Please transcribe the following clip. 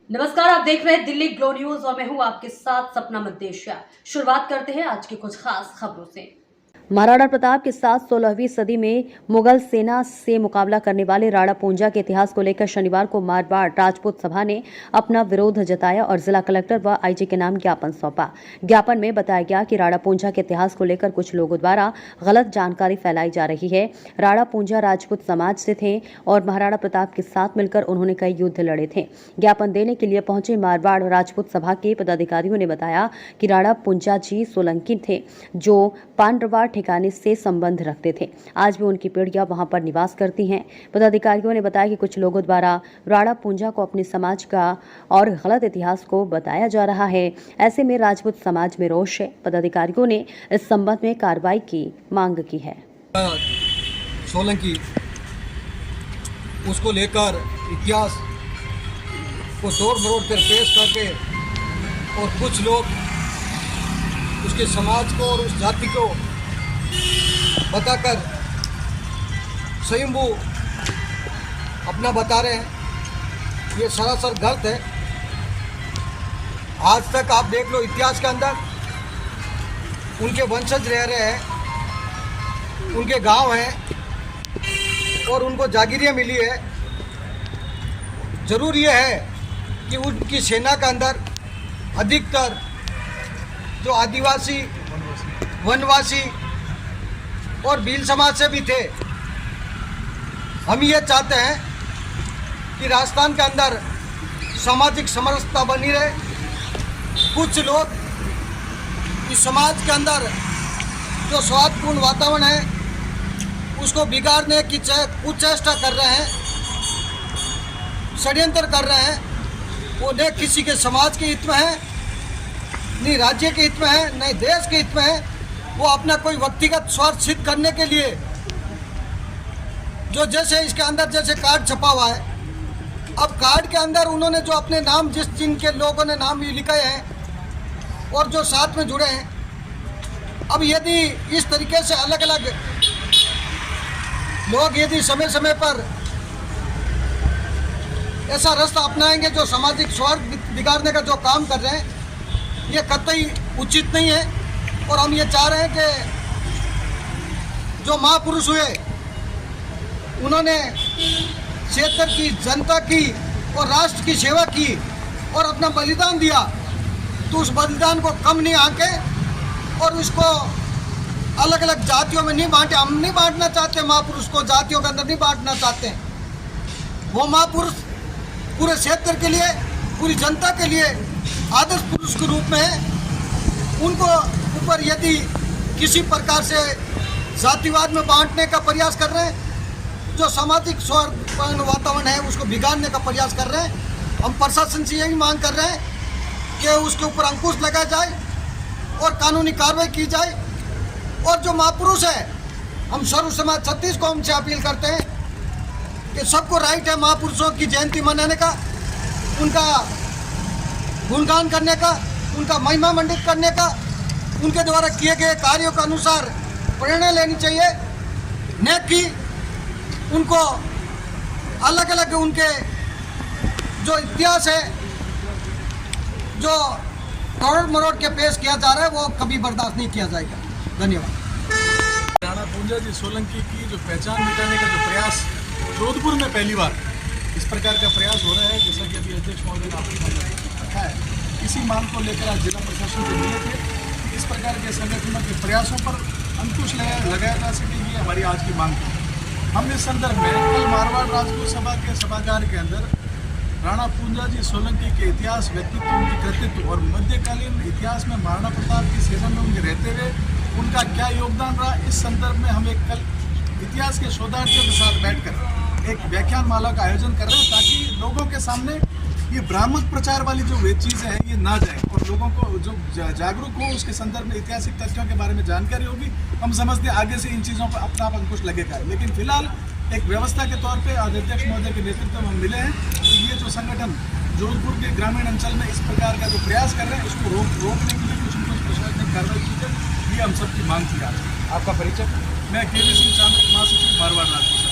नमस्कार, आप देख रहे हैं दिल्ली ग्लो न्यूज और मैं हूं आपके साथ सपना मद्देशिया। शुरुआत करते हैं आज की कुछ खास खबरों से। महाराणा प्रताप के साथ 16वीं सदी में मुगल सेना से मुकाबला करने वाले राणा पूंजा के इतिहास को लेकर शनिवार को मारवाड़ राजपूत सभा ने अपना विरोध जताया और जिला कलेक्टर व आईजी के नाम ज्ञापन सौंपा। ज्ञापन में बताया गया कि राणा पूंजा के इतिहास को लेकर कुछ लोगों द्वारा गलत जानकारी फैलाई जा रही है। राणा पूंजा राजपूत समाज से थे और महाराणा प्रताप के साथ मिलकर उन्होंने कई युद्ध लड़े थे। ज्ञापन देने के लिए पहुंचे मारवाड़ राजपूत सभा के पदाधिकारियों ने बताया कि राणा पूंजा जी सोलंकी थे जो पांडवा ठिकाने से संबंध रखते थे। आज भी उनकी पीढ़ियां वहां पर निवास करती हैं। पदाधिकारियों ने बताया कि कुछ लोगों द्वारा राणा पूंजा को अपने समाज का और गलत इतिहास को बताया जा रहा है। ऐसे में राजपूत समाज में रोष है। पदाधिकारियों ने इस संबंध में कार्रवाई की मांग की है। सोलंकी उसको लेकर इतिहास को तोड़ मरोड़ कर पेश करके और कुछ लोग उसके समाज को और उस जाति को बताकर स्वयंभू अपना बता रहे हैं, ये सरासर गलत है। आज तक आप देख लो इतिहास के अंदर उनके वंशज रह रहे हैं, उनके गांव हैं और उनको जागीरें मिली है। जरूर ये है कि उनकी सेना के अंदर अधिकतर जो आदिवासी, वनवासी और भील समाज से भी थे। हम ये चाहते हैं कि राजस्थान के अंदर सामाजिक समरसता बनी रहे। कुछ लोग इस समाज के अंदर जो सौहार्दपूर्ण वातावरण है उसको बिगाड़ने की कुचेष्टा कर रहे हैं, षड्यंत्र कर रहे हैं। वो न किसी के समाज के हित में है, नहीं राज्य के हित में है, नहीं देश के हित में है। वो अपना कोई व्यक्तिगत स्वार्थ सिद्ध करने के लिए जो जैसे इसके अंदर जैसे कार्ड छपा हुआ है, अब कार्ड के अंदर उन्होंने जो अपने नाम जिनके लोगों ने नाम लिखे हैं और जो साथ में जुड़े हैं, अब यदि इस तरीके से अलग अलग लोग यदि समय समय पर ऐसा रास्ता अपनाएंगे जो सामाजिक स्वार्थ बिगाड़ने का जो काम कर रहे हैं, ये कतई उचित नहीं है। और हम ये चाह रहे हैं कि जो महापुरुष हुए उन्होंने क्षेत्र की जनता की और राष्ट्र की सेवा की और अपना बलिदान दिया, तो उस बलिदान को कम नहीं आंके और उसको अलग अलग जातियों में नहीं बांटे। हम नहीं बांटना चाहते, महापुरुष को जातियों के अंदर नहीं बांटना चाहते। वो महापुरुष पूरे क्षेत्र के लिए, पूरी जनता के लिए आदर्श पुरुष के रूप में है। उनको ऊपर यदि किसी प्रकार से जातिवाद में बांटने का प्रयास कर रहे हैं, जो सामाजिक सौहार्दपूर्ण वातावरण है उसको बिगाड़ने का प्रयास कर रहे हैं, हम प्रशासन से यही मांग कर रहे हैं कि उसके ऊपर अंकुश लगाया जाए और कानूनी कार्रवाई की जाए। और जो महापुरुष है, हम सर्व समाज छत्तीस को हमसे अपील करते हैं कि सबको राइट है महापुरुषों की जयंती मनाने का, उनका गुणगान करने का, उनका महिमा मंडित करने का, उनके द्वारा किए गए कार्यों के अनुसार प्रेरणा लेनी चाहिए, न कि उनको अलग अलग उनके जो इतिहास है जो तोड़ मरोड़ के पेश किया जा रहा है वो कभी बर्दाश्त नहीं किया जाएगा। धन्यवाद। राणा पूंजा जी सोलंकी की जो पहचान मिटाने का जो प्रयास जोधपुर में पहली बार इस प्रकार का प्रयास हो रहा है, जैसा कि अभी अध्यक्ष महोदय ने आपको रखा है, इसी मांग को लेकर आज जिला प्रशासन से मिले थे। इस प्रकार के संगठनों के प्रयासों पर अंकुश लगाया जा सके, ये हमारी आज की मांग है। हम इस संदर्भ में कल मारवाड़ राजपूत सभा के सभागार के अंदर राणा पूंजा जी सोलंकी के इतिहास, व्यक्तित्व, उनके कृतित्व और मध्यकालीन इतिहास में महाराणा प्रताप की सेना में उनके रहते हुए उनका क्या योगदान रहा, इस संदर्भ में हम एक कल इतिहास के शोधार्थियों के साथ बैठकर एक व्याख्यान माला का आयोजन कर रहे हैं, ताकि लोगों के सामने ये भ्रामक प्रचार वाली जो वे चीज़ें हैं ये ना जाए और लोगों को जो जागरूक हो उसके संदर्भ में ऐतिहासिक तथ्यों के बारे में जानकारी होगी। हम समझते हैं आगे से इन चीज़ों पर अपना अंकुश लगेगा। लेकिन फिलहाल एक व्यवस्था के तौर पे आज अध्यक्ष महोदय के नेतृत्व में हम मिले हैं कि ये जो संगठन जोधपुर के ग्रामीण अंचल में इस प्रकार का जो प्रयास कर रहे हैं उसको रोकने के लिए कुछ न कुछ प्रशासनिक कार्रवाई की जाए, ये हम सबकी मांग थी। आज आपका परिचय? मैं केवी सिंह चांद्र, महासचिव मारवाड़ राजपूत।